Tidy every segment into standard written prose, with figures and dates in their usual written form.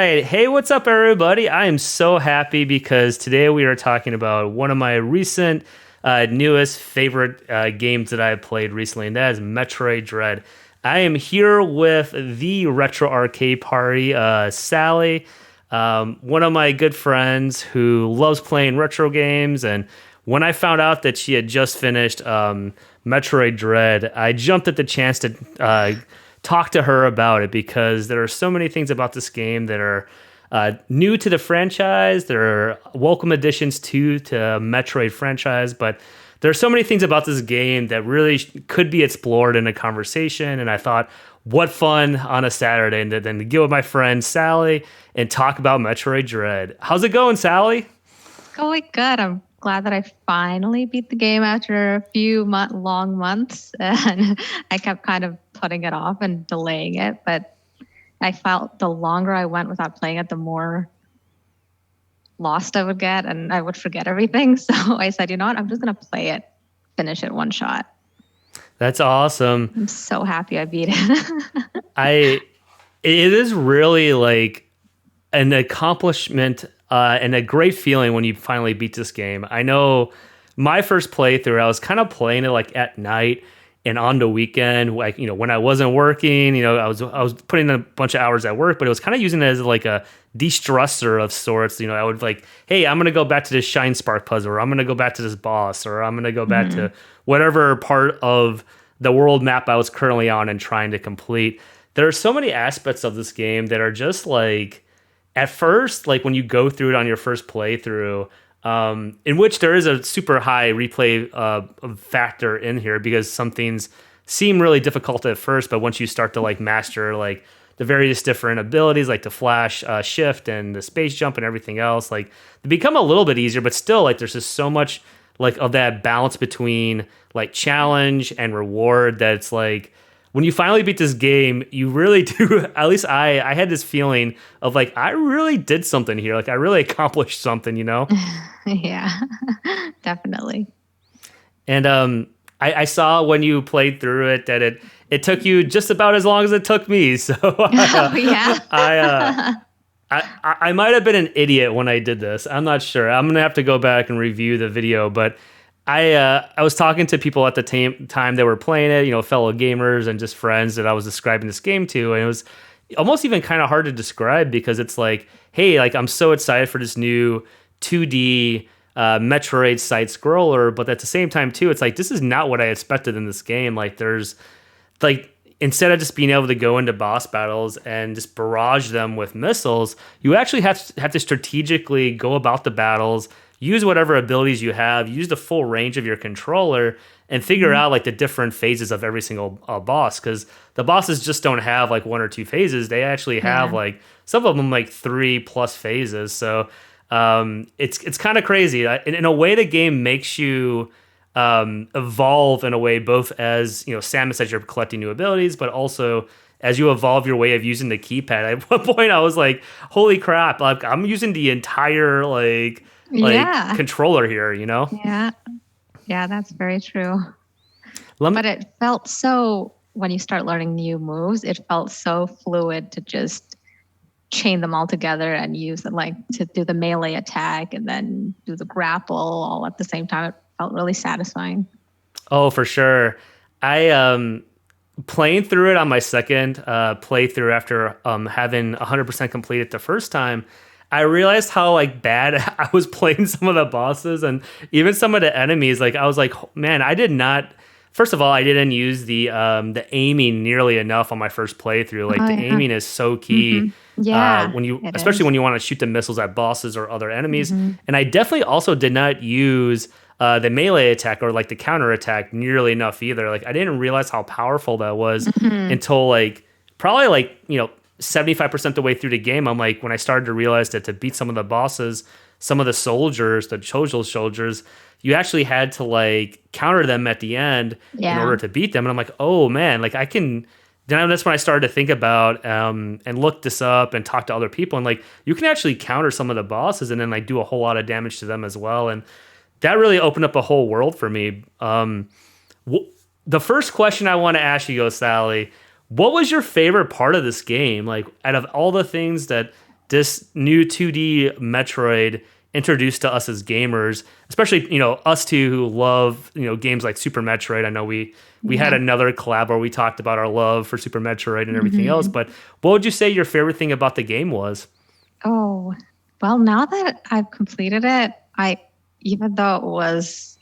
right. Hey, what's up, everybody? I am so happy because today we are talking about one of my recent, newest favorite games that I have played recently, and that is Metroid Dread. I am here with the Retro Arcade Party, Sally, one of my good friends who loves playing retro games. And when I found out that she had just finished Metroid Dread, I jumped at the chance to talk to her about it because there are so many things about this game that are new to the franchise. There are welcome additions to Metroid franchise, but there are so many things about this game that really could be explored in a conversation. And I thought, what fun on a Saturday, and then to get with my friend Sally and talk about Metroid Dread. How's it going, Sally? Going good. I'm glad that I finally beat the game after a few long months, and I kept kind of putting it off and delaying it. But I felt the longer I went without playing it, the more lost I would get, and I would forget everything. So I said, you know what? I'm just gonna play it, finish it one shot. That's awesome. I'm so happy I beat it. It is really like an accomplishment and a great feeling when you finally beat this game. I know my first playthrough, I was kind of playing it like at night and on the weekend, like, you know, when I wasn't working, you know, I was putting in a bunch of hours at work, but it was kind of using it as like a de-stressor of sorts. You know, I would like, hey, I'm going to go back to this Shine Spark puzzle, or I'm going to go back to this boss, or I'm going to go back to whatever part of the world map I was currently on and trying to complete. There are so many aspects of this game that are just like, at first, like when you go through it on your first playthrough, in which there is a super high replay factor in here because some things seem really difficult at first, but once you start to like master like the various different abilities, like the flash shift and the space jump and everything else, like they become a little bit easier, but still like there's just so much like of that balance between like challenge and reward that's like, when you finally beat this game, you really do, at least I had this feeling of like, I really did something here. Like I really accomplished something, you know? Yeah, definitely. And I saw when you played through it that it took you just about as long as it took me. So Oh, yeah. I might have been an idiot when I did this. I'm not sure. I'm going to have to go back and review the video, but I was talking to people at the time that were playing it, you know, fellow gamers and just friends that I was describing this game to, and it was almost even kind of hard to describe because it's like, hey, like I'm so excited for this new 2D Metroid side scroller, but at the same time too, it's like this is not what I expected in this game. Like there's like, instead of just being able to go into boss battles and just barrage them with missiles, you actually have to strategically go about the battles, use whatever abilities you have, use the full range of your controller, and figure out like the different phases of every single boss. Because the bosses just don't have like one or two phases; they actually have like some of them like 3+ phases. So it's kind of crazy. In a way, the game makes you evolve in a way, both as you know, Samus, as you're collecting new abilities, but also as you evolve your way of using the keypad. At one point, I was like, "Holy crap! Like I'm using the entire like." Controller here, you know? Yeah, that's very true. But it felt so, when you start learning new moves, it felt so fluid to just chain them all together and use them, like to do the melee attack and then do the grapple all at the same time. It felt really satisfying. Oh, for sure. I playing through it on my second playthrough after having 100% completed the first time, I realized how like bad I was playing some of the bosses and even some of the enemies. Like I was like, man, I did not. First of all, I didn't use the aiming nearly enough on my first playthrough. Like the aiming is so key. When you, especially when you want to shoot the missiles at bosses or other enemies. And I definitely also did not use the melee attack or like the counter attack nearly enough either. Like I didn't realize how powerful that was until like probably like, you know, 75% the way through the game. I'm like, when I started to realize that to beat some of the bosses, some of the soldiers, the Chojo soldiers, you actually had to like counter them at the end in order to beat them. And I'm like, oh man, like I can. Then that's when I started to think about and look this up and talk to other people. And like, you can actually counter some of the bosses and then like do a whole lot of damage to them as well. And that really opened up a whole world for me. The first question I want to ask you, Sally, what was your favorite part of this game? Like, out of all the things that this new 2D Metroid introduced to us as gamers, especially us two who love games like Super Metroid. I know we had another collab where we talked about our love for Super Metroid and everything else. But what would you say your favorite thing about the game was? Oh, well, now that I've completed it, even though it was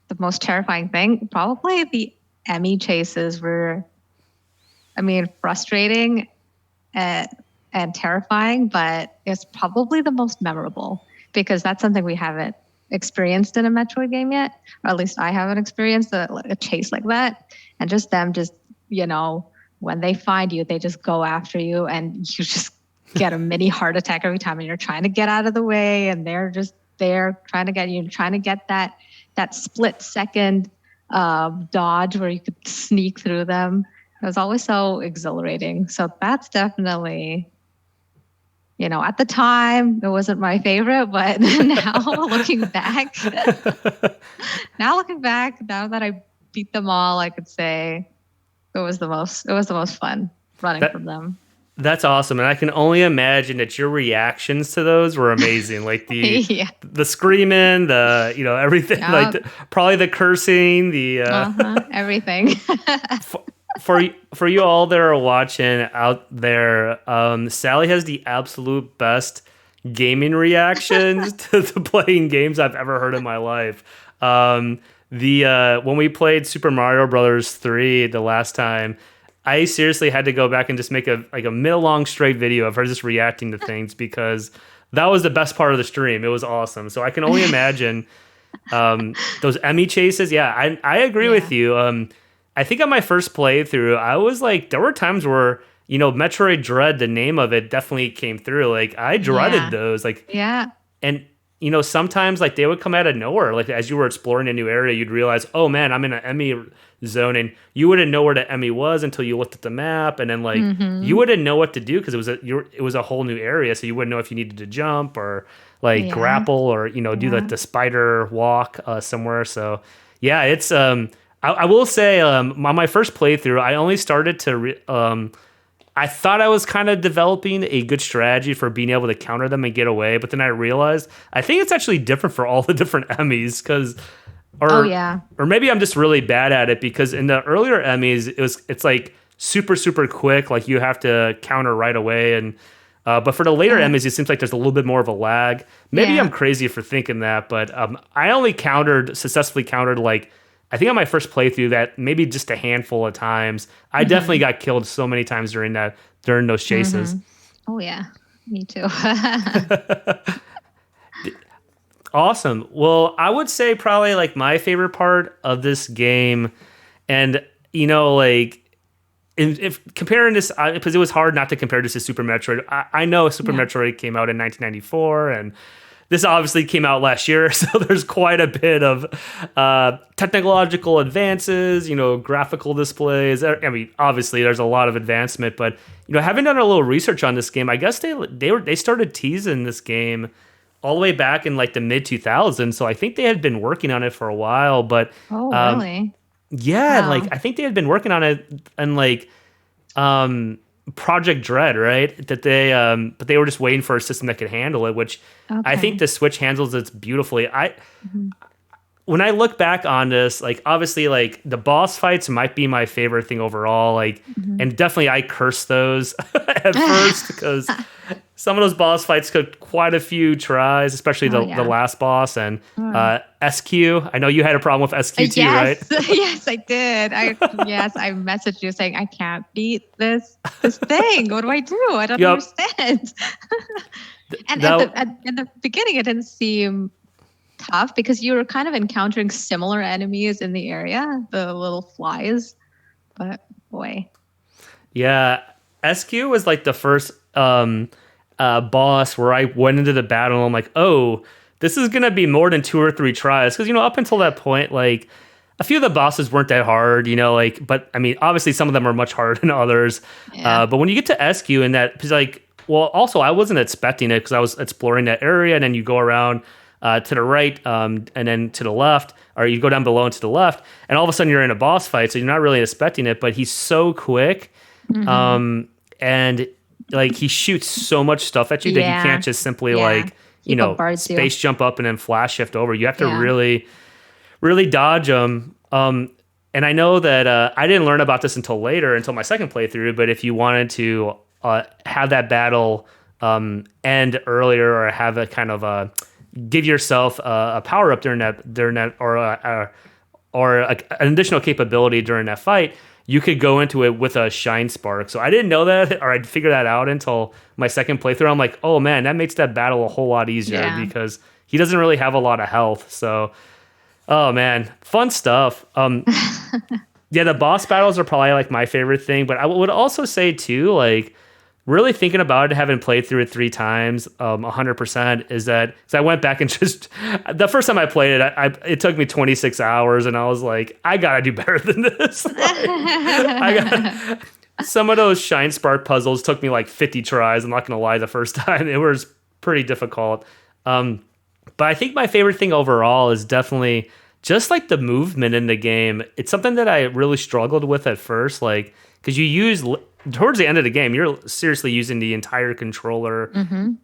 the most terrifying thing, probably the E.M.M.I chases were, frustrating and terrifying, but it's probably the most memorable because that's something we haven't experienced in a Metroid game yet, or at least I haven't experienced a chase like that. And just them, when they find you, they just go after you, and you just get a mini heart attack every time, and you're trying to get out of the way, and they're just there trying to get you, trying to get that split second dodge where you could sneak through them. It was always so exhilarating. So that's definitely, at the time it wasn't my favorite, but now looking back, now that I beat them all, I could say it was the most fun running from them. That's awesome. And I can only imagine that your reactions to those were amazing. Like the the screaming, the everything, like probably the cursing, the everything. For you all that are watching out there, Sally has the absolute best gaming reactions to playing games I've ever heard in my life. When we played Super Mario Brothers 3 the last time, I seriously had to go back and just make a minute-long straight video of her just reacting to things because that was the best part of the stream. It was awesome. So I can only imagine those E.M.M.I chases. Yeah, I agree with you. I think on my first playthrough, I was like, there were times where, Metroid Dread, the name of it, definitely came through. Like, I dreaded those. Like, and, sometimes, like, they would come out of nowhere. Like, as you were exploring a new area, you'd realize, oh, man, I'm in an E.M.M.I zone, and you wouldn't know where the E.M.M.I was until you looked at the map, and then, like, you wouldn't know what to do because it was a whole new area, so you wouldn't know if you needed to jump or, like, grapple or, do, like, the spider walk somewhere. So, yeah, it's... I will say, on my first playthrough, I only started to... I thought I was kind of developing a good strategy for being able to counter them and get away, but then I realized I think it's actually different for all the different E.M.M.Is, because... Or maybe I'm just really bad at it, because in the earlier E.M.M.Is, it's like super, super quick, like you have to counter right away, and... but for the later E.M.M.Is, it seems like there's a little bit more of a lag. Maybe I'm crazy for thinking that, but I only successfully countered, like... I think on my first playthrough that maybe just a handful of times. I definitely got killed so many times during those chases. Oh yeah, me too. Awesome. Well, I would say probably like my favorite part of this game, and like if comparing this, because it was hard not to compare this to Super Metroid. I know Super Metroid came out in 1994, and this obviously came out last year, so there's quite a bit of technological advances, graphical displays. I mean, obviously there's a lot of advancement, but having done a little research on this game, I guess they started teasing this game all the way back in like the mid 2000s. So I think they had been working on it for a while. But really? Yeah, wow. Like I think they had been working on it and like Project Dread, right? That but they were just waiting for a system that could handle it, which I think the Switch handles it beautifully. When I look back on this, like obviously like the boss fights might be my favorite thing overall, like and definitely I curse those at first because some of those boss fights took quite a few tries, especially the last boss and SQ. I know you had a problem with SQ too, right? Yes, I did. I messaged you saying I can't beat this thing. What do I do? I don't understand. And at the beginning, it didn't seem tough because you were kind of encountering similar enemies in the area, the little flies. But boy, yeah, SQ was like the first boss where I went into the battle and I'm like, oh, this is gonna be more than 2 or 3 tries, because up until that point, like a few of the bosses weren't that hard, like, but I mean obviously some of them are much harder than others. But when you get to SQ and that, it's like, well, also I wasn't expecting it because I was exploring that area, and then you go around to the right and then to the left, or you go down below and to the left, and all of a sudden you're in a boss fight, so you're not really expecting it, but he's so quick. And like he shoots so much stuff at you that you Yeah. can't just simply Yeah. like, He bombards you. space jump up and then flash shift over. You have to Yeah. really dodge them. And I know that I didn't learn about this until later, until my second playthrough. But if you wanted to have that battle end earlier, or have a kind of give yourself a power up during that, or an additional capability during that fight, you could go into it with a shine spark. So I didn't know that, or I'd figure that out until my second playthrough. I'm like, oh man, that makes that battle a whole lot easier Yeah. because he doesn't really have a lot of health. So, oh man, fun stuff. Yeah, the boss battles are probably like my favorite thing, but I would also say too, like really thinking about it, having played through it 3 times, 100% is that because I went back and just the first time I played it, it took me 26 hours, and I was like, I gotta do better than this. Like, I got some of those Shine Spark puzzles took me like 50 tries. I'm not gonna lie, the first time it was pretty difficult. But I think my favorite thing overall is definitely just like the movement in the game. It's something that I really struggled with at first, like because you use towards the end of the game, you're seriously using the entire controller,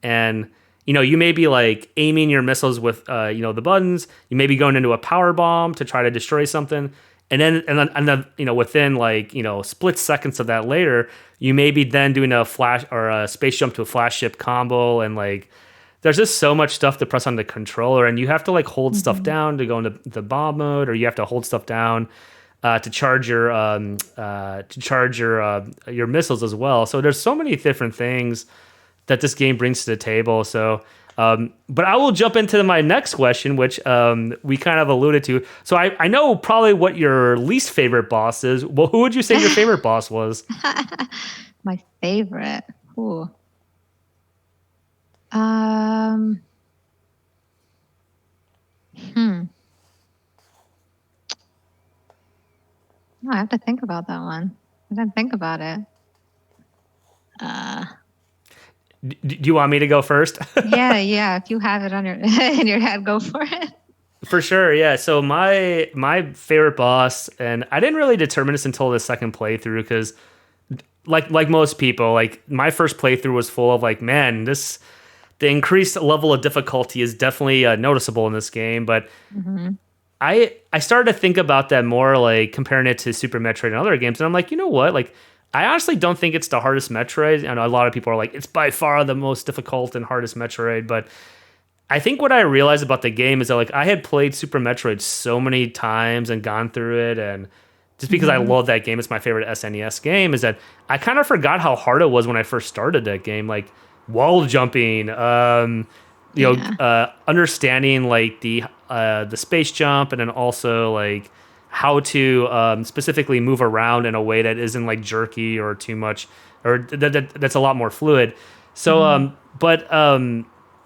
and you may be like aiming your missiles with the buttons. You may be going into a power bomb to try to destroy something, and then within like split seconds of that later, you may be then doing a flash or a space jump to a flash ship combo, and like there's just so much stuff to press on the controller, and you have to like hold stuff down to go into the bomb mode, or you have to hold stuff down to charge your missiles as well. So there's so many different things that this game brings to the table. So, but I will jump into my next question, which we kind of alluded to. So I know probably what your least favorite boss is. Well, who would you say your favorite boss was? My favorite. Ooh. Um. No, I have to think about that one. I didn't think about it. Do you want me to go first? Yeah. If you have it on your in your head, go for it. For sure, yeah. So my favorite boss, and I didn't really determine this until the second playthrough, because like most people, like my first playthrough was full of like, man, the increased level of difficulty is definitely noticeable in this game. But I started to think about that more, like comparing it to Super Metroid and other games, and I'm like, you know what, like I honestly don't think it's the hardest Metroid. I know a lot of people are like, it's by far the most difficult and hardest Metroid, but I think what I realized about the game is that like I had played Super Metroid so many times and gone through it, and just because I love that game, it's my favorite SNES game, is that I kind of forgot how hard it was when I first started that game. Like wall jumping, understanding like the space jump, and then also like how to specifically move around in a way that isn't like jerky or too much, or that's a lot more fluid. So,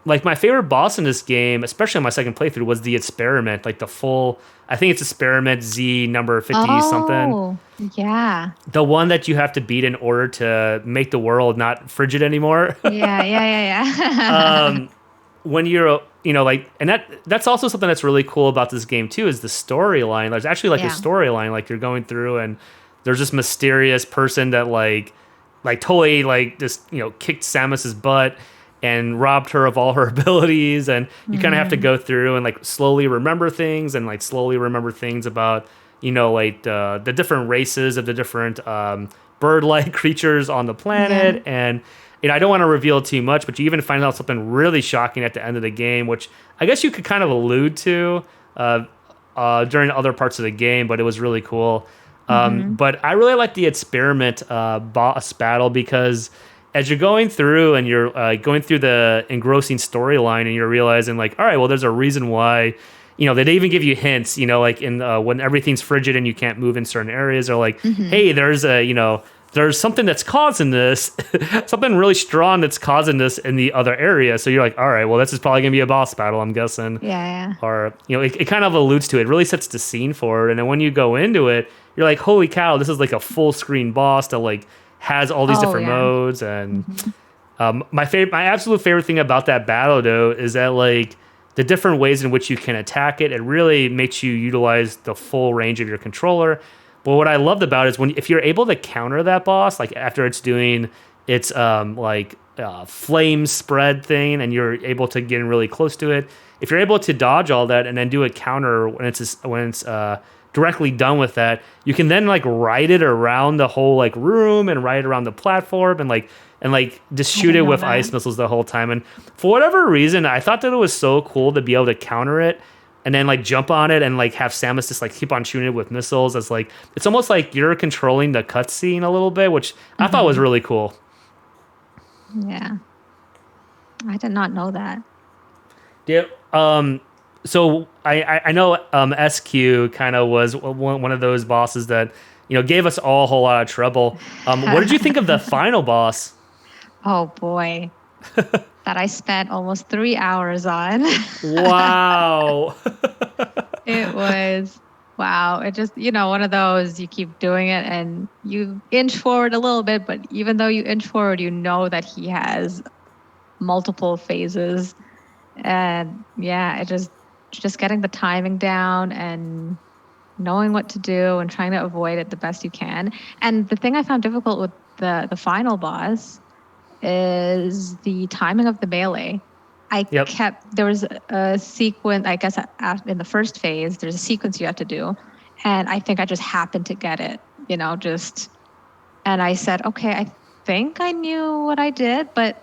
like my favorite boss in this game, especially on my second playthrough, was the experiment, like the full. I think it's experiment Z number 50 something. Oh, yeah. The one that you have to beat in order to make the world not frigid anymore. Yeah. When you're like, and that's also something that's really cool about this game too, is the storyline. There's actually like a storyline, like you're going through and there's this mysterious person that like totally like just kicked Samus's butt and robbed her of all her abilities, and you kind of have to go through and like slowly remember things, and like slowly remember things about like the different races of the different bird-like creatures on the planet. And I don't want to reveal too much, but you even find out something really shocking at the end of the game, which I guess you could kind of allude to during other parts of the game, but it was really cool. But I really like the experiment boss battle, because as you're going through and you're going through the engrossing storyline, and you're realizing like, all right, well, there's a reason why, they even give you hints, like in when everything's frigid and you can't move in certain areas, they're like, hey, there's there's something that's causing this, something really strong that's causing this in the other area. So you're like, all right, well, this is probably going to be a boss battle, I'm guessing. Yeah. Or, it kind of alludes to it, really sets the scene for it. And then when you go into it, you're like, holy cow, this is like a full screen boss that like has all these different modes. And my absolute favorite thing about that battle, though, is that like the different ways in which you can attack it, it really makes you utilize the full range of your controller. But what I loved about it is if you're able to counter that boss, like after it's doing its flame spread thing, and you're able to get in really close to it. If you're able to dodge all that and then do a counter when it's directly done with that, you can then like ride it around the whole like room and ride it around the platform and just shoot it with ice missiles the whole time. And for whatever reason, I thought that it was so cool to be able to counter it and then like jump on it and like have Samus just like keep on shooting it with missiles. As like it's almost like you're controlling the cutscene a little bit, which I thought was really cool. Yeah, I did not know that. Yeah. So I know SQ kind of was one of those bosses that gave us all a whole lot of trouble. What did you think of the final boss? Oh boy, that I spent almost 3 hours on. Wow. It was wow. It just one of those, you keep doing it and you inch forward a little bit, but even though you inch forward, you know that he has multiple phases. And yeah, it just getting the timing down and knowing what to do and trying to avoid it the best you can. And the thing I found difficult with the final boss is the timing of the melee. There was a sequence, I guess, in the first phase, there's a sequence you have to do. And I think I just happened to get it, and I said, okay, I think I knew what I did, and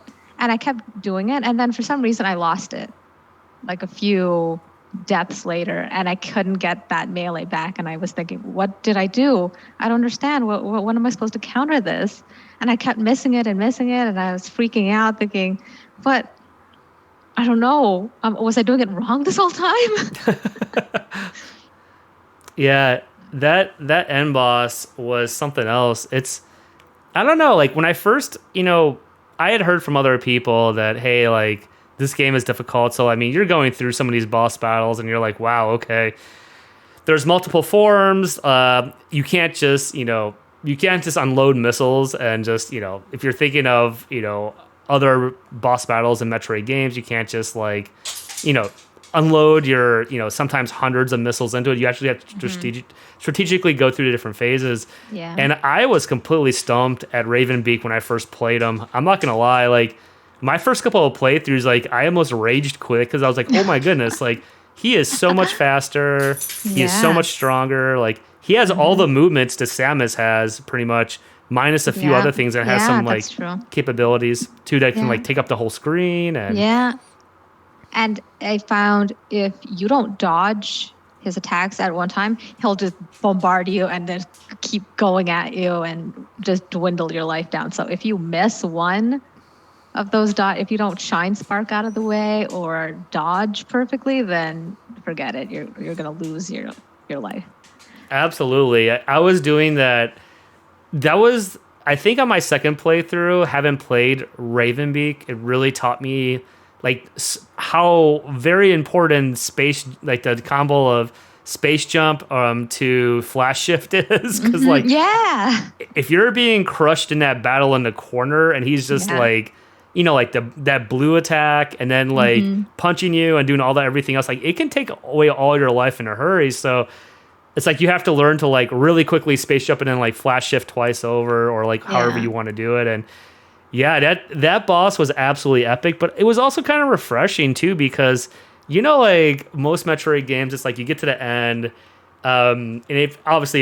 I kept doing it. And then for some reason I lost it like a few deaths later, and I couldn't get that melee back. And I was thinking, what did I do? I don't understand. What am I supposed to counter this? And I kept missing it. And I was freaking out thinking, but I don't know. Was I doing it wrong this whole time? Yeah, that end boss was something else. I don't know. Like when I first, I had heard from other people that, hey, like this game is difficult. So, I mean, you're going through some of these boss battles and you're like, wow, okay. There's multiple forms. You can't just unload missiles and just, if you're thinking of, other boss battles in Metroid games, you can't just like, unload your, sometimes hundreds of missiles into it. You actually have to strategically go through the different phases. Yeah. And I was completely stumped at Ravenbeak when I first played him. I'm not going to lie. Like my first couple of playthroughs, like I almost raged quit because I was like, oh my goodness, like he is so much faster. He is so much stronger. Like he has all the movements that Samus has pretty much, minus a few other things that has some like capabilities too that can like take up the whole screen. And And I found if you don't dodge his attacks at one time, he'll just bombard you and then keep going at you and just dwindle your life down. So if you miss one of those if you don't shine spark out of the way or dodge perfectly, then forget it. You're gonna lose your life. Absolutely. I was doing that. That was, I think, on my second playthrough, having played Ravenbeak, it really taught me like how very important space, like the combo of space jump to flash shift is. Because like, if you're being crushed in that battle in the corner and he's just like, like that blue attack and then like punching you and doing all that, everything else, like it can take away all your life in a hurry. So it's like you have to learn to like really quickly space jump and then like flash shift twice over or like however you want to do it. And yeah, that boss was absolutely epic, but it was also kind of refreshing too because like most Metroid games, it's like you get to the end, and if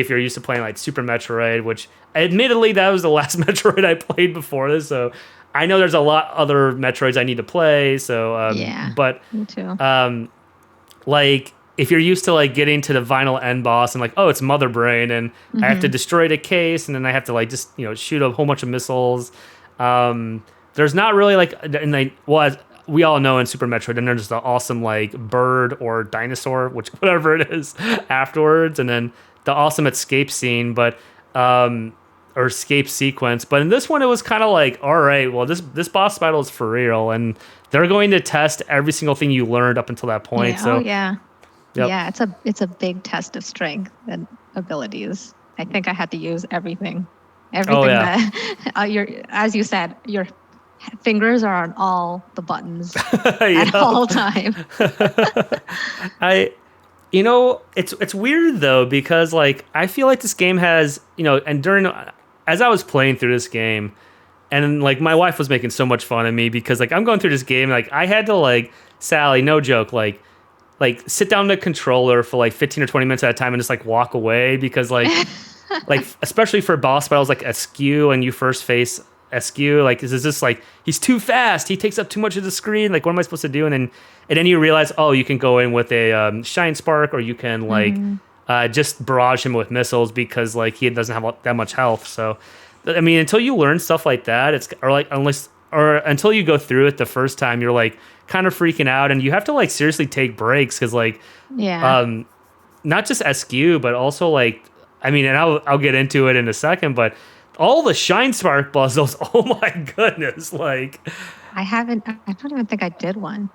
you're used to playing like Super Metroid, which admittedly that was the last Metroid I played before this, so I know there's a lot other Metroids I need to play. So but me too. Like if you're used to like getting to the final end boss and like, oh, it's Mother Brain and I have to destroy the case and then I have to like just shoot a whole bunch of missiles. There's not really like, and as we all know in Super Metroid, then there's just an awesome like bird or dinosaur, whatever it is afterwards, and then the awesome escape scene, or escape sequence. But in this one, it was kind of like, all right, well, this boss battle is for real, and they're going to test every single thing you learned up until that point. Yeah, it's a big test of strength and abilities. I think I had to use everything. That as you said, your fingers are on all the buttons at all time. It's weird though because like I feel like this game has and as I was playing through this game, And like my wife was making so much fun of me because like I'm going through this game, like I had to like Sally, no joke, like sit down the controller for like 15 or 20 minutes at a time and just like walk away because like especially for boss battles like Askew and you first face Askew, like is this like he's too fast, he takes up too much of the screen, like what am I supposed to do? And then you realize, oh, you can go in with a Shine Spark, or you can like just barrage him with missiles because like he doesn't have that much health. So I mean, until you learn stuff like that, it's or like until you go through it the first time, you're like kind of freaking out, and you have to like seriously take breaks because like not just SQ, but also like I mean, and I'll get into it in a second, but all the Shine Spark puzzles, oh my goodness, like I don't even think I did one.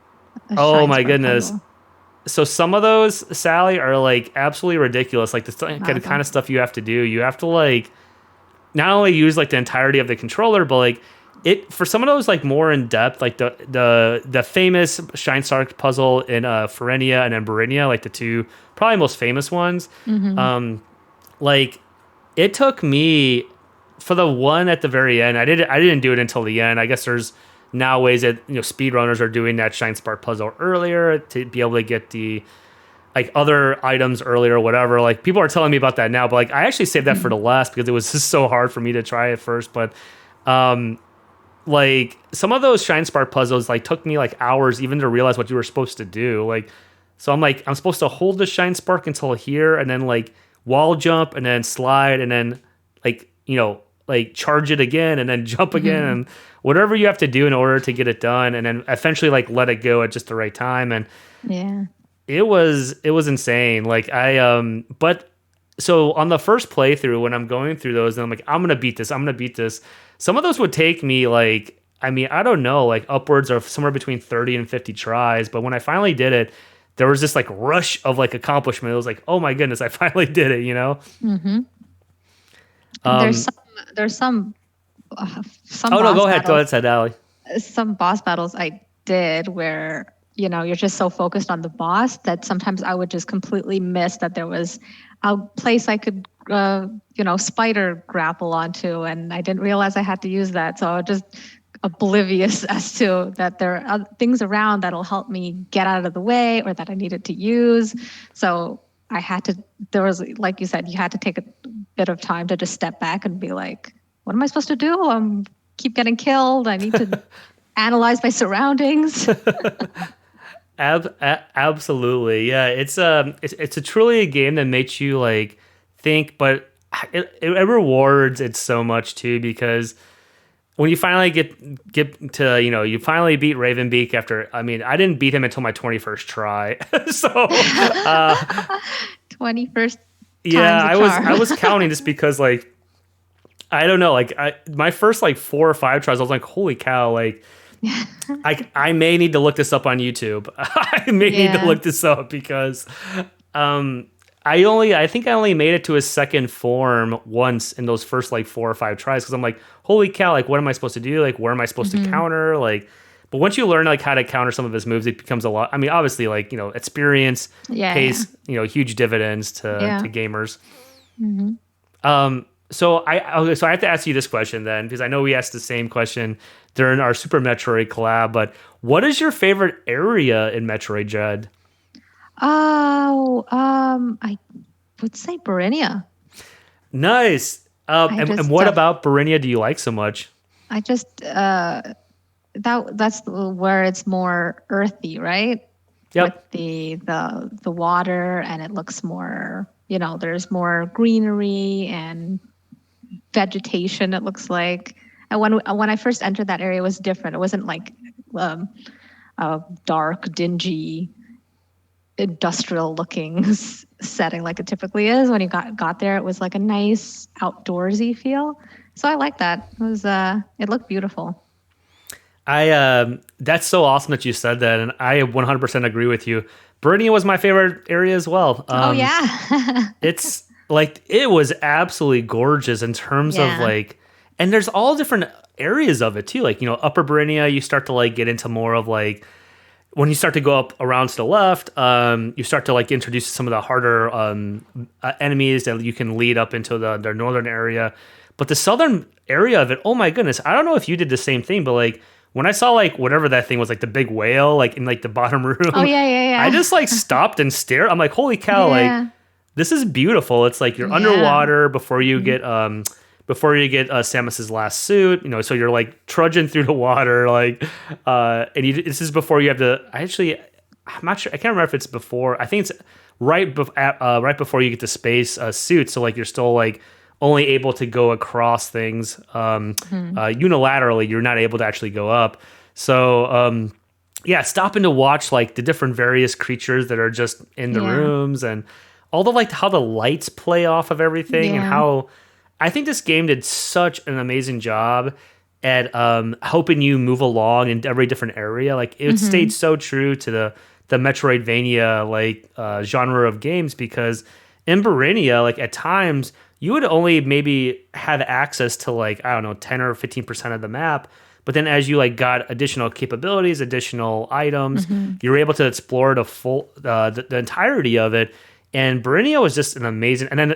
Oh my goodness. Puzzle. So some of those, Sally, are like absolutely ridiculous. Like the kind of stuff you have to do. You have to like not only use like the entirety of the controller, but like it for some of those like more in depth, like the famous Shine Spark puzzle in Ferenia and then Barinia, like the two probably most famous ones. Like it took me for the one at the very end. I didn't do it until the end. I guess there's now ways that speedrunners are doing that Shine Spark puzzle earlier to be able to get the like other items earlier or whatever. Like people are telling me about that now, but like I actually saved that for the last because it was just so hard for me to try it first. But like some of those Shine Spark puzzles like took me like hours even to realize what you were supposed to do. Like so I'm supposed to hold the Shine Spark until here and then like wall jump and then slide and then like like charge it again and then jump again and whatever you have to do in order to get it done, and then eventually like let it go at just the right time. And it was insane. Like but so on the first playthrough when I'm going through those and I'm like, I'm gonna beat this. Some of those would take me like, I mean, I don't know, like upwards of somewhere between 30 and 50 tries. But when I finally did it, there was this like rush of like accomplishment. It was like, oh my goodness, I finally did it, There's some oh no, go ahead, Sally. Some boss battles I did where you're just so focused on the boss that sometimes I would just completely miss that there was a place I could spider grapple onto, and I didn't realize I had to use that. So I was just oblivious as to that there are things around that'll help me get out of the way or that I needed to use. So there was, like you said, you had to take a bit of time to just step back and be like, what am I supposed to do? I'm keep getting killed. I need to analyze my surroundings. Absolutely. Yeah. It's a truly a game that makes you like think, but it rewards it so much too, because when you finally get to, you finally beat Ravenbeak after, I mean, I didn't beat him until my 21st try. So, 21st. Yeah, I was counting just because like, I don't know, like my first like 4 or 5 tries, I was like, holy cow, like I may need to look this up on YouTube. I may need to look this up because I think I only made it to his second form once in those first like 4 or 5 tries because I'm like, holy cow, like what am I supposed to do? Like where am I supposed to counter? Like, but once you learn like how to counter some of his moves, it becomes a lot. I mean, obviously, like experience pays huge dividends to gamers. So I have to ask you this question then, because I know we asked the same question during our Super Metroid collab. But what is your favorite area in Metroid Dread? Oh, I would say Barinia. Nice. And what about Barinia do you like so much? I just that's where it's more earthy, right? Yep. With the water, and it looks more, there's more greenery and vegetation, it looks like. And when I first entered that area, it was different. It wasn't like a dark, dingy, industrial looking setting like it typically is. When you got there, it was like a nice outdoorsy feel. So I like that. It was it looked beautiful. That's so awesome that you said that, and I 100% agree with you. Barinia was my favorite area as well. Oh yeah. It's like, it was absolutely gorgeous in terms of like, and there's all different areas of it too. Like, Upper Barinia, you start to like get into more of like, when you start to go up around to the left, you start to like introduce some of the harder enemies that you can lead up into the northern area. But the southern area of it, oh my goodness, I don't know if you did the same thing, but like when I saw like whatever that thing was, like the big whale, like in like the bottom Oh room, yeah, I yeah, just like stopped and stared. I'm like, holy yeah. cow, like Yeah. this is beautiful. It's like you're Yeah. underwater before you Mhm. get Samus's last suit, you know, so you're like trudging through the water, like, this is before you have to. I'm not sure. I can't remember if it's before. I think it's right before you get the space suit. So like you're still like only able to go across things Mhm. unilaterally. You're not able to actually go up. So yeah, stopping to watch like the different various creatures that are just in the Yeah. rooms and all the like how the lights play off of everything and Yeah. how I think this game did such an amazing job at helping you move along in every different area. Like it stayed Mhm. so true to the Metroidvania like genre of games because in Barinia, like at times you would only maybe have access to like I don't know 10 or 15% of the map. But then as you like got additional capabilities, additional items, Mhm. you were able to explore the entirety of it. And Barinia was just an amazing. And then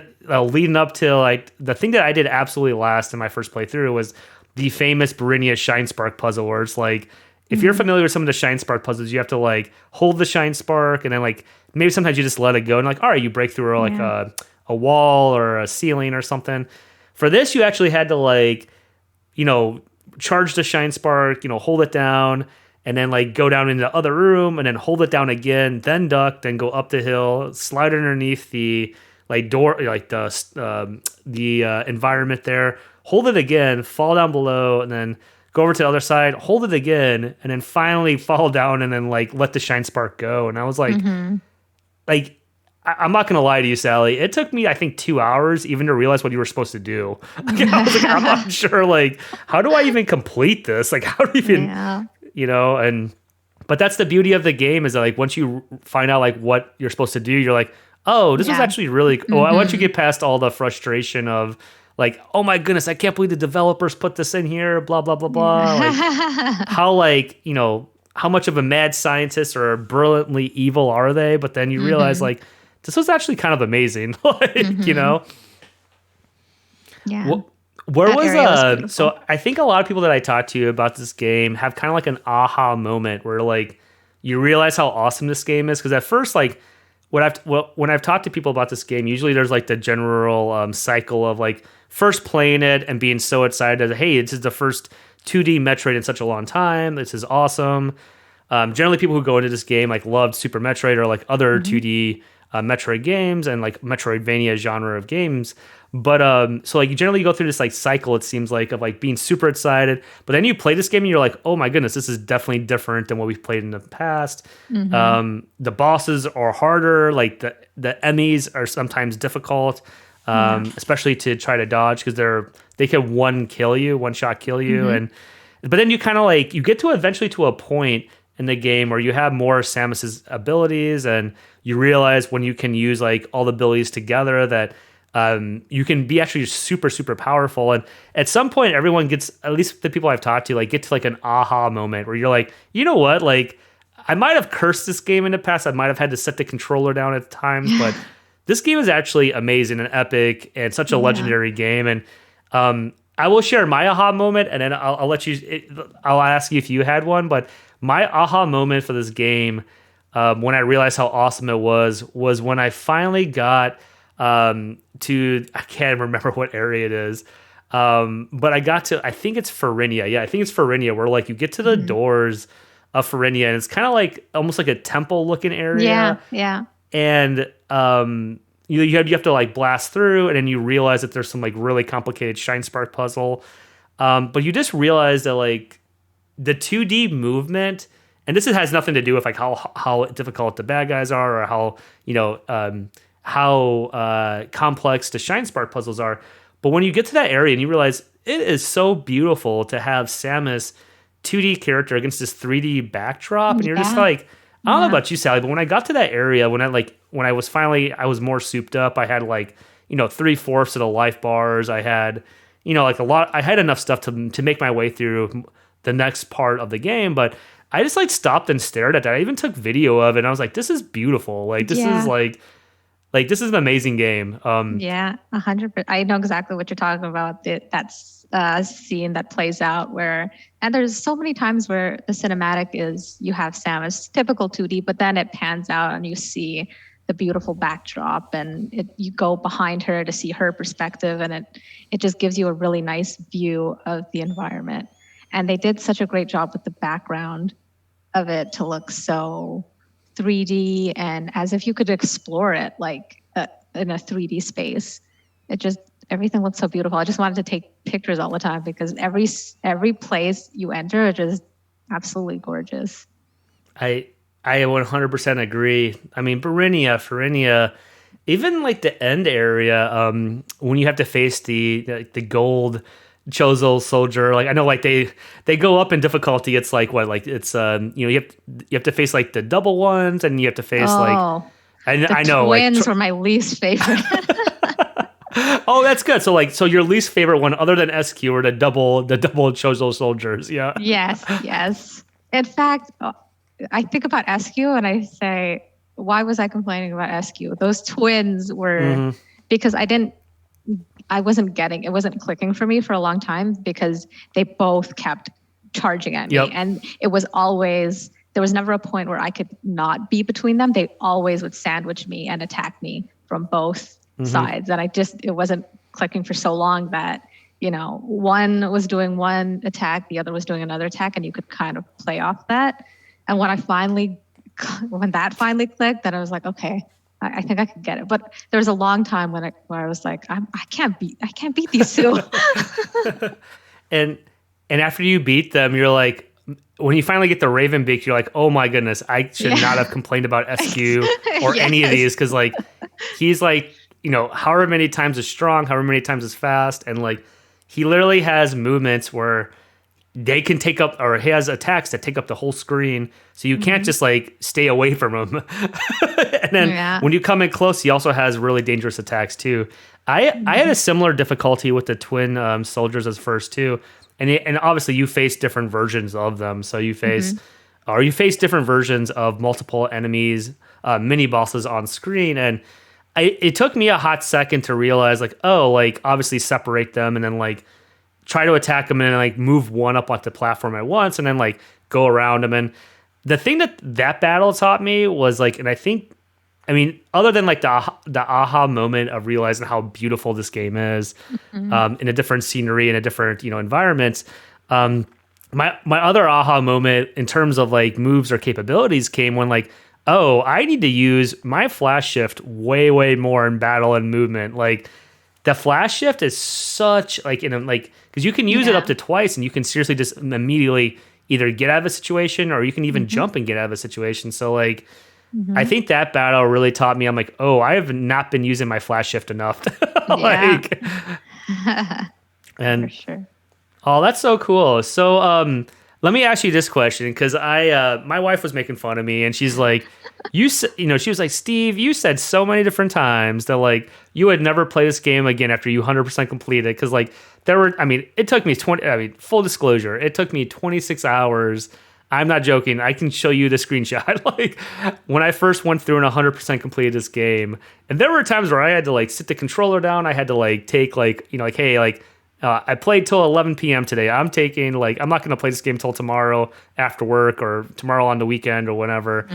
leading up to like the thing that I did absolutely last in my first playthrough was the famous Barinia Shine Spark puzzle, where it's like if you're Mhm. familiar with some of the Shine Spark puzzles, you have to like hold the Shine Spark, and then like maybe sometimes you just let it go, and like all right, you break through like Yeah. a wall or a ceiling or something. For this, you actually had to like you know, charge the shine spark, you know, hold it down, and then like go down into the other room and then hold it down again, then duck, then go up the hill, slide underneath the like door, like the environment there, hold it again, fall down below, and then go over to the other side, hold it again, and then finally fall down and then like let the shine spark go. And I was Mhm. like I'm not gonna lie to you, Sally. It took me, I think, 2 hours even to realize what you were supposed to do. I was like, I'm not sure. Like, how do I even complete this? Like, how do I even, Yeah. and but that's the beauty of the game is that like once you find out like what you're supposed to do, you're like, oh, this was Yeah. actually really. Well, once you Mhm. get past all the frustration of like, oh my goodness, I can't believe the developers put this in here. Blah blah blah blah. Like Yeah. how how much of a mad scientist or brilliantly evil are they? But then you realize Mhm. like this was actually kind of amazing. like Mhm. Yeah. what where That was area was so beautiful. I think a lot of people that I talked to about this game have kind of like an aha moment where like you realize how awesome this game is because at first like when I've talked to people about this game, usually there's like the general cycle of like first playing it and being so excited that hey, this is the first 2D Metroid in such a long time. This is awesome. Generally, people who go into this game like loved Super Metroid or like other Mhm. 2D Metroid games and like Metroidvania genre of games. But so like you generally go through this like cycle. It seems like of like being super excited, but then you play this game and you're like, oh my goodness, this is definitely different than what we've played in the past. Mhm. The bosses are harder. Like the E.M.M.Is are sometimes difficult, Yeah. especially to try to dodge because they can one shot kill you, Mhm. and but then you kind of like you get to eventually to a point in the game where you have more Samus's abilities, and you realize when you can use like all the abilities together that you can be actually super super powerful. And at some point, everyone gets at least the people I've talked to like get to like an aha moment where you're like, you know what, like I might have cursed this game in the past. I might have had to set the controller down at times, but this game is actually amazing and epic and such a Yeah. legendary game. And I will share my aha moment, and then I'll let you. I'll ask you if you had one. But my aha moment for this game, when I realized how awesome it was when I finally got to. I can't remember what area it is, but I got to. I think it's Farinia. Yeah, I think it's Farinia, where like you get to the Mhm. doors of Farinia, and it's kind of like almost like a temple looking Yeah. area, Yeah. and you have to like blast through, and then you realize that there's some like really complicated shine spark puzzle. But you just realize that like the 2D movement, and this has nothing to do with like how difficult the bad guys are or how how complex the shine spark puzzles are. But when you get to that area and you realize it is so beautiful to have Samus 2D character against this 3D backdrop, and you're just Yeah. like, I don't know Yeah. about you, Sally, but when I got to that area, when I was finally I was more souped up, I had like 3/4 of the life bars. I had like a lot. I had enough stuff to make my way through the next part of the game, but I just like stopped and stared at that. I even took video of it, and I was like, this is beautiful. Like this is Yeah. like Like this is an amazing game. Yeah, 100%. I know exactly what you're talking about. That's scene that plays out where, and there's so many times where the cinematic is you have Samus, typical 2D, but then it pans out and you see the beautiful backdrop, and you go behind her to see her perspective, and it just gives you a really nice view of the environment. And they did such a great job with the background of it to look so 3D and as if you could explore it like in a 3D space. It just everything looks so beautiful. I just wanted to take pictures all the time because every place you enter is just absolutely gorgeous. I 100% agree. I mean, Verinia, even like the end area, when you have to face the gold Chozo soldier, like I know like they go up in difficulty. It's like what, like it's you have to face like the double ones, and you have to face like I know twins like were my least favorite. Oh, that's good. So your least favorite one other than SQ are the double Chozo soldiers. Yeah. Yes. In fact, I think about SQ and I say, why was I complaining about SQ? Those twins were because I wasn't getting, it wasn't clicking for me for a long time because they both kept charging at me. And it was always, there was never a point where I could not be between them. They always would sandwich me and attack me from both sides. And it wasn't clicking for so long that, one was doing one attack, the other was doing another attack, and you could kind of play off that. And when that finally clicked, then I was like, okay, I think I could get it. But there was a long time where I was like, I can't beat these two. and after you beat them, you're like, when you finally get the Ravenbeak, you're like, oh my goodness, I should not have complained about SQ or any of these, because like he's like, however many times as strong, however many times as fast, and like he literally has movements where they can take up, or he has attacks that take up the whole screen, so you can't just like stay away from him. And then when you come in close, he also has really dangerous attacks too. I had a similar difficulty with the twin soldiers as first too, and obviously you face different versions of them. So you face different versions of multiple enemies, mini bosses on screen, and it took me a hot second to realize like, oh, like obviously separate them and then like try to attack them and then like move one up onto the platform at once and then like go around them. And the thing that battle taught me was like, and I mean, other than like the aha moment of realizing how beautiful this game is, in a different scenery and a different, environments, my other aha moment in terms of like moves or capabilities came when like, oh, I need to use my flash shift way, way more in battle and movement. Like the flash shift is such like because you can use it up to twice and you can seriously just immediately either get out of a situation or you can even jump and get out of a situation. So like, I think that battle really taught me, I'm like, oh, I have not been using my flash shift enough. Like, and for sure. Oh, that's so cool. So, let me ask you this question, because my wife was making fun of me, and she's like, she was like, Steve, you said so many different times that like you would never play this game again after you 100% completed, because like it took me full disclosure, it took me 26 hours. I'm not joking. I can show you the screenshot. Like when I first went through and 100% completed this game, and there were times where I had to like sit the controller down. I had to like take like, hey, like, I played till 11 p.m. today. I'm not going to play this game till tomorrow after work or tomorrow on the weekend or whenever.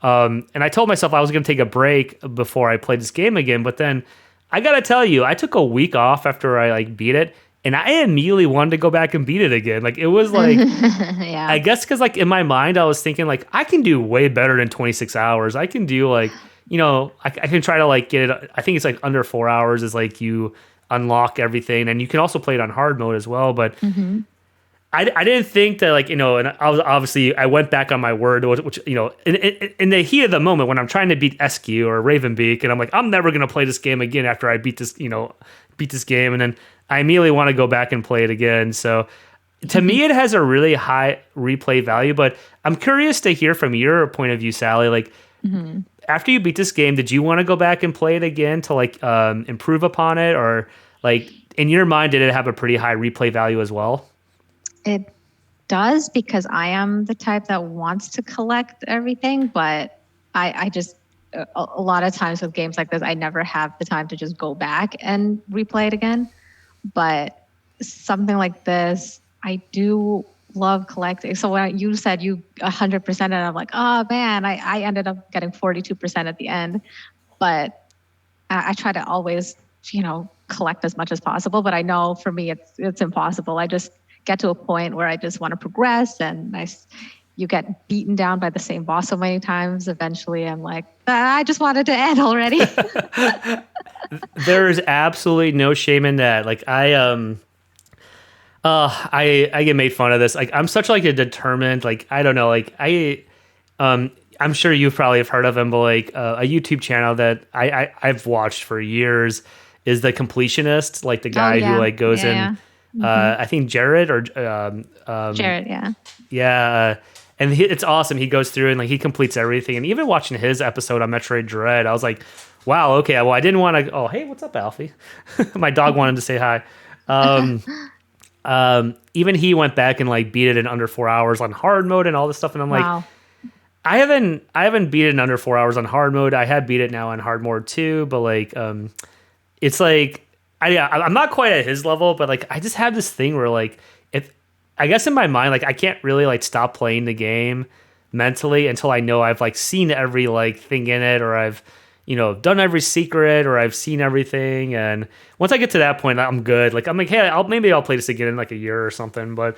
And I told myself I was going to take a break before I played this game again. But then I got to tell you, I took a week off after I like beat it. And I immediately wanted to go back and beat it again. Like it was like, I guess because like in my mind, I was thinking like, I can do way better than 26 hours. I can do like, I can try to like get it. I think it's like under 4 hours is like you unlock everything, and you can also play it on hard mode as well. But I didn't think that like, and I went back on my word, which in the heat of the moment when I'm trying to beat SQ or Ravenbeak, and I'm like, I'm never going to play this game again after I beat this game. And then I immediately want to go back and play it again. So to me, it has a really high replay value, but I'm curious to hear from your point of view, Sally, like, after you beat this game, did you want to go back and play it again to like improve upon it, or like in your mind, did it have a pretty high replay value as well? It does, because I am the type that wants to collect everything, but I just a lot of times with games like this, I never have the time to just go back and replay it again. But something like this, I do love collecting. So when you said you 100%, and I'm like, oh man, I ended up getting 42% at the end. But I try to always, collect as much as possible. But I know for me, it's impossible. I just get to a point where I just want to progress, and you get beaten down by the same boss so many times. Eventually, I'm like, I just wanted to end already. There is absolutely no shame in that. Like I get made fun of this. Like I'm such like a determined, like I don't know, like I'm sure you probably have heard of him, but like a YouTube channel that I've watched for years is the Completionist, like the guy who like goes in. Yeah. I think Jared or Jared, yeah, yeah, and it's awesome. He goes through and like he completes everything. And even watching his episode on Metroid Dread, I was like, wow, okay. Well, I didn't want to. Oh, hey, what's up, Alfie? My dog wanted to say hi. Even he went back and like beat it in under 4 hours on hard mode and all this stuff. And I'm like, I haven't beat it in under 4 hours on hard mode. I have beat it now on hard mode too, but like, it's like, I'm not quite at his level, but like, I just have this thing where like, if I guess in my mind, like I can't really like stop playing the game mentally until I know I've like seen every like thing in it, or I've, done every secret, or I've seen everything. And once I get to that point, I'm good. Like, I'm like, hey, maybe I'll play this again in like a year or something. But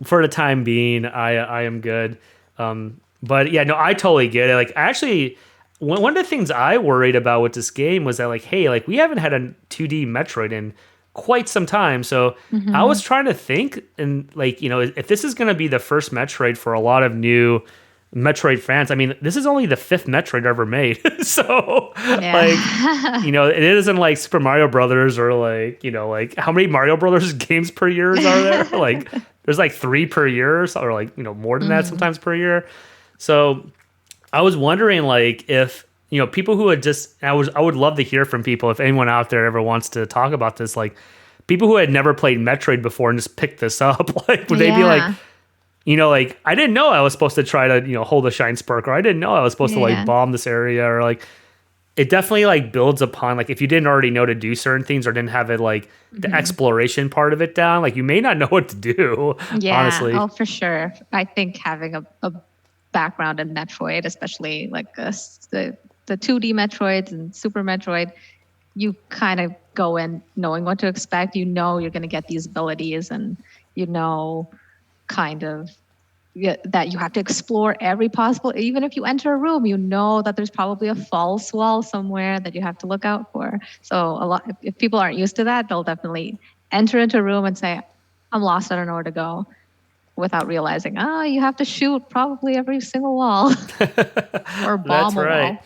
for the time being, I am good. But yeah, no, I totally get it. Like, actually, one of the things I worried about with this game was that like, hey, like we haven't had a 2D Metroid in quite some time. So I was trying to think, and like, if this is going to be the first Metroid for a lot of new Metroid fans, I mean, this is only the 5th Metroid ever made. So like, it isn't like Super Mario Brothers, or like, like how many Mario Brothers games per year are there? Like there's like 3 per year, or like, more than that sometimes per year. So I was wondering like if, people who had I would love to hear from people, if anyone out there ever wants to talk about this, like people who had never played Metroid before and just picked this up, like would they be like, like I didn't know I was supposed to try to, hold a shine spark, or I didn't know I was supposed to like bomb this area, or like it definitely like builds upon, like if you didn't already know to do certain things or didn't have it like the exploration part of it down, like you may not know what to do. Honestly. Oh, for sure. I think having a background in Metroid, especially like the 2D Metroids and Super Metroid, you kind of go in knowing what to expect. You're going to get these abilities, and kind of that you have to explore every possible. Even if you enter a room, that there's probably a false wall somewhere that you have to look out for. So if people aren't used to that, they'll definitely enter into a room and say, I'm lost, I don't know where to go, without realizing, you have to shoot probably every single wall or bomb a wall.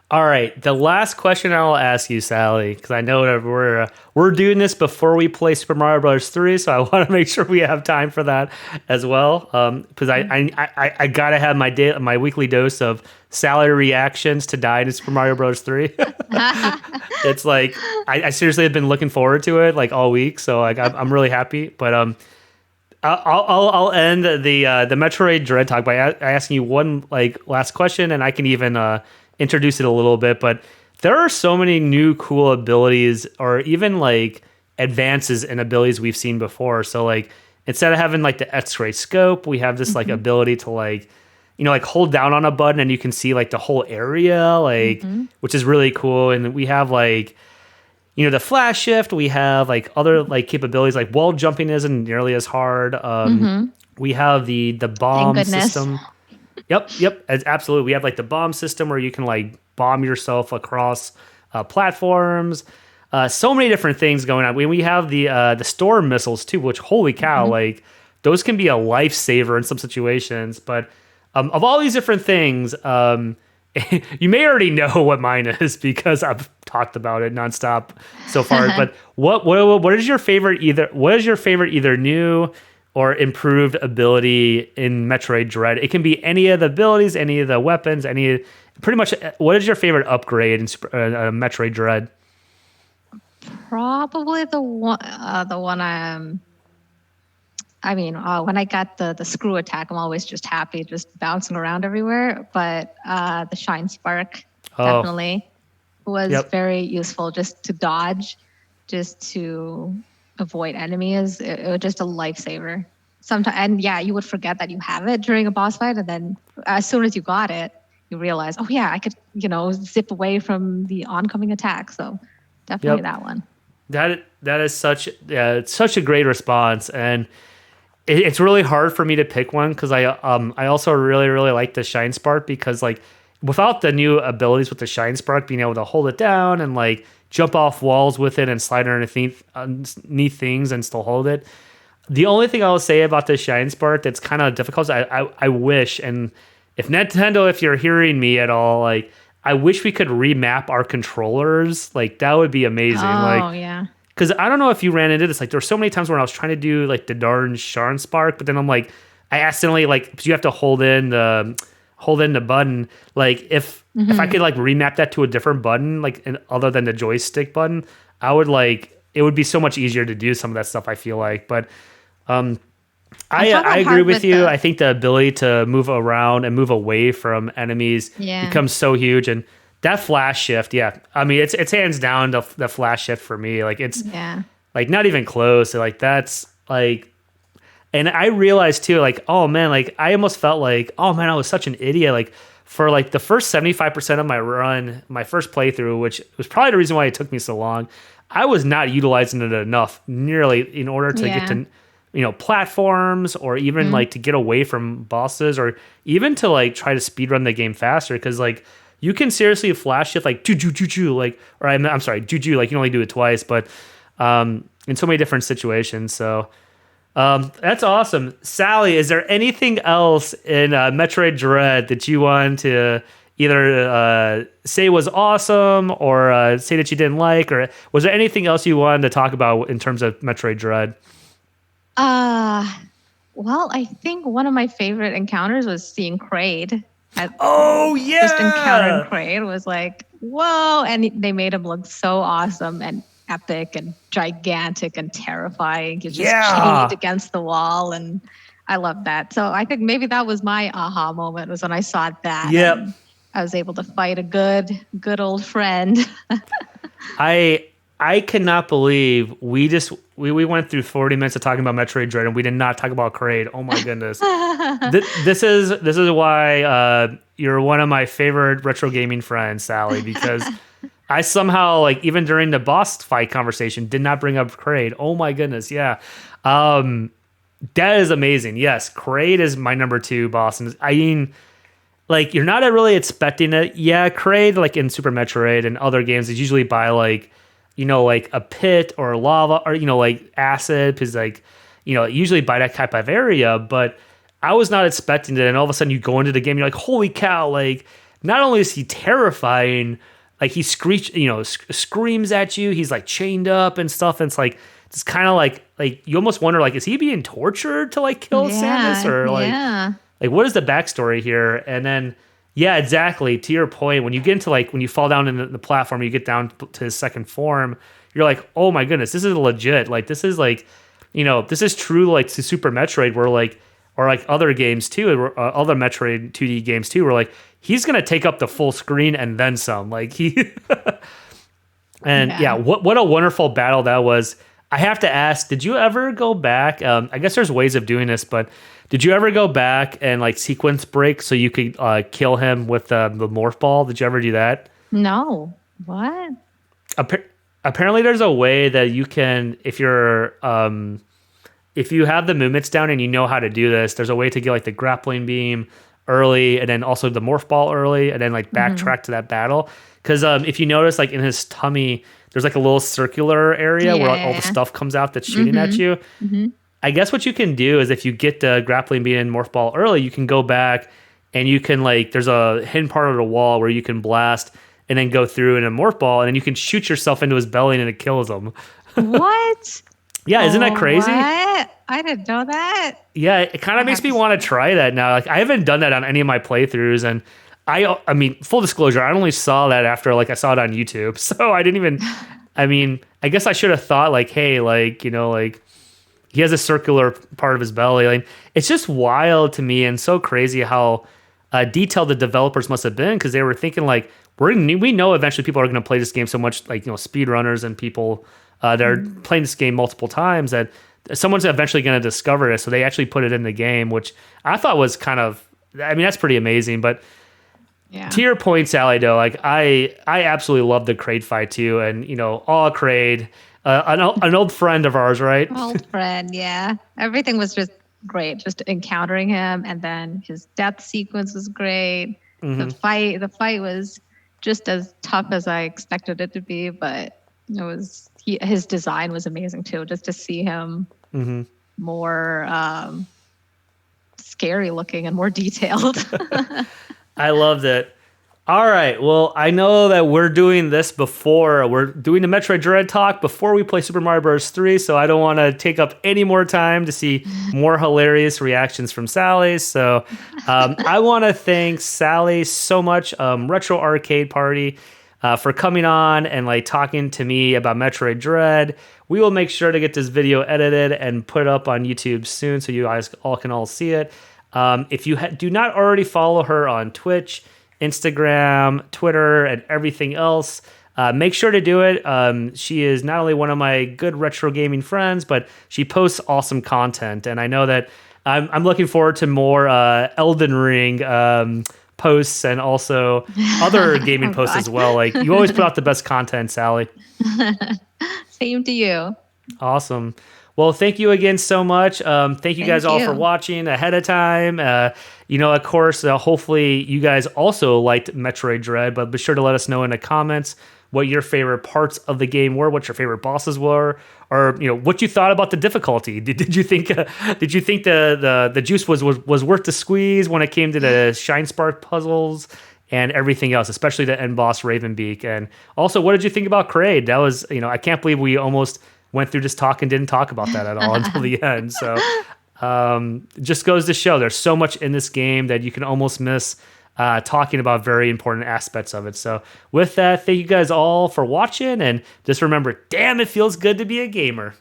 All right, the last question I'll ask you, Sally, because I know that we're doing this before we play Super Mario Bros. 3, so I want to make sure we have time for that as well. Because I gotta have my weekly dose of Sally reactions to dying in Super Mario Bros. 3. It's like I seriously have been looking forward to it like all week, so like I'm really happy. But I'll end the Metroid Dread talk by asking you one like last question, and I can even introduce it a little bit. But there are so many new cool abilities, or even like advances in abilities we've seen before. So like instead of having like the X-ray scope, we have this like ability to like, like hold down on a button and you can see like the whole area, like which is really cool. And we have like, the flash shift. We have like other like capabilities, like wall jumping isn't nearly as hard. We have the bomb system. Yep, absolutely. We have like the bomb system where you can like bomb yourself across platforms. So many different things going on. We have the storm missiles too, which holy cow, like those can be a lifesaver in some situations. But of all these different things, you may already know what mine is because I've talked about it nonstop so far. But what is your favorite either new or improved ability in Metroid Dread? It can be any of the abilities, any of the weapons, pretty much. What is your favorite upgrade in Metroid Dread? Probably the one I mean, when I got the screw attack, I'm always just happy, just bouncing around everywhere. But the shine spark Oh, definitely was yep. very useful, just to dodge, just to avoid enemies. It was just a lifesaver. Sometimes, and yeah, you would forget that you have it during a boss fight, and then as soon as you got it, you realize, oh yeah, I could, zip away from the oncoming attack. So definitely Yep. that one. That is such, yeah, it's such a great response, and it's really hard for me to pick one because I also really like the shine spark because like without the new abilities with the shine spark, being able to hold it down and like jump off walls with it and slide underneath things and still hold it. The only thing I'll say about the shine spark that's kind of difficult is I wish, and if Nintendo, if you're hearing me at all, like I wish we could remap our controllers. Like that would be amazing. Oh Like yeah. because I don't know if you ran into this. Like there were so many times when I was trying to do like the darn Sharn Spark, but then I'm like, I accidentally like 'cause you have to hold in the button. Like if I could like remap that to a different button, like other than the joystick button, I would like it would be so much easier to do some of that stuff. I feel like, but I found I that agree hard with with you. the I think the ability to move around and move away from enemies yeah. becomes so huge, and that flash shift, yeah. I mean, it's hands down the flash shift for me. Like it's Yeah. like not even close. Like that's like, and I realized too, like oh man, like I almost felt like oh man, I was such an idiot. Like for like the first 75% of my run, my first playthrough, which was probably the reason why it took me so long, I was not utilizing it enough nearly in order to get Yeah. to platforms or even like to get away from bosses or even to like try to speedrun the game faster because like you can seriously flash shift like choo like or I'm sorry juju like you can only do it twice but in so many different situations. So that's awesome. Sally, is there anything else in Metroid Dread that you want to either say was awesome or say that you didn't like, or was there anything else you wanted to talk about in terms of Metroid Dread? Uh, well, I think one of my favorite encounters was seeing Kraid. Oh Just encountering yeah, Kraid was like, whoa. And they made him look so awesome and epic and gigantic and terrifying. He's just chained yeah, against the wall. And I love that. So I think maybe that was my aha moment was when I saw that yep. and I was able to fight a good old friend. I I cannot believe we went through 40 minutes of talking about Metroid Dread and we did not talk about Kraid. Oh my goodness. This is why you're one of my favorite retro gaming friends, Sally, because I somehow like even during the boss fight conversation did not bring up Kraid. Oh my goodness, yeah. That is amazing. Yes, Kraid is my number two boss, and I mean, like you're not really expecting it. Yeah, Kraid like in Super Metroid and other games is usually by like like a pit or lava or like acid because like usually by that type of area. But I was not expecting it, and all of a sudden you go into the game, you're like, holy cow! Like not only is he terrifying, like he screams at you. He's like chained up and stuff. And it's like it's kind of like you almost wonder like is he being tortured to like kill Samus Yeah, or yeah. like what is the backstory here? And then yeah, exactly. To your point, when you get into like when you fall down in the platform, you get down to his second form. You're like, oh my goodness, this is legit. Like this is like, this is true. Like to Super Metroid, where like or like other games too, other Metroid 2D games too, where like he's gonna take up the full screen and then some. Like he, and yeah, Yeah. what a wonderful battle that was. I have to ask, did you ever go back? I guess there's ways of doing this, but did you ever go back and like sequence break so you could kill him with the morph ball? Did you ever do that? No. What? Appa- Apparently, there's a way that you can, if you have the movements down and you know how to do this, there's a way to get like the grappling beam early and then also the morph ball early and then like backtrack to that battle. Because if you notice, like in his tummy, there's like a little circular area where like, all the Yeah. stuff comes out that's shooting at you. Hmm. I guess what you can do is if you get the grappling beam and morph ball early, you can go back and you can like there's a hidden part of the wall where you can blast and then go through in a morph ball and then you can shoot yourself into his belly and it kills him. What? Yeah, isn't that crazy? What? I didn't know that. Yeah, it kind I of makes have me to. want to try that now. Like I haven't done that on any of my playthroughs, and I mean, full disclosure, I only saw that after like I saw it on YouTube, so I didn't even. I mean, I guess I should have thought like, hey, like like he has a circular part of his belly. Like, it's just wild to me and so crazy how detailed the developers must have been, because they were thinking like, we know eventually people are going to play this game so much, like, speedrunners and people that are playing this game multiple times, that someone's eventually going to discover it. So they actually put it in the game, which I thought was kind of, I mean, that's pretty amazing. But to your point, Sally, though, like I absolutely love the Kraid fight too, and all Kraid, an old friend of ours, right? Old friend, yeah. Everything was just great. Just encountering him, and then his death sequence was great. The fight was just as tough as I expected it to be, but it was his design was amazing too. Just to see him more scary looking and more detailed. I loved it. All right. Well, I know that we're doing the Metroid Dread talk before we play Super Mario Bros. 3, so I don't want to take up any more time to see more hilarious reactions from Sally. So I want to thank Sally so much, Retro Arcade Party, for coming on and like talking to me about Metroid Dread. We will make sure to get this video edited and put up on YouTube soon, so you guys can all see it. If you do not already follow her on Twitch, Instagram, Twitter, and everything else, make sure to do it. She is not only one of my good retro gaming friends, but she posts awesome content. And I know that I'm looking forward to more Elden Ring posts and also other gaming posts as well. Like, you always put out the best content, Sally. Same to you. Awesome. Well, thank you again so much. Thank you guys all for watching ahead of time. Of course, hopefully you guys also liked Metroid Dread, but be sure to let us know in the comments what your favorite parts of the game were, what your favorite bosses were, or what you thought about the difficulty. Did you think the juice was worth the squeeze when it came to the Shine Spark puzzles and everything else, especially the end boss Ravenbeak? And also, what did you think about Kraid? That was, I can't believe we almost went through this talk and didn't talk about that at all until the end. So just goes to show there's so much in this game that you can almost miss talking about very important aspects of it. So with that, thank you guys all for watching, and just remember, damn, it feels good to be a gamer.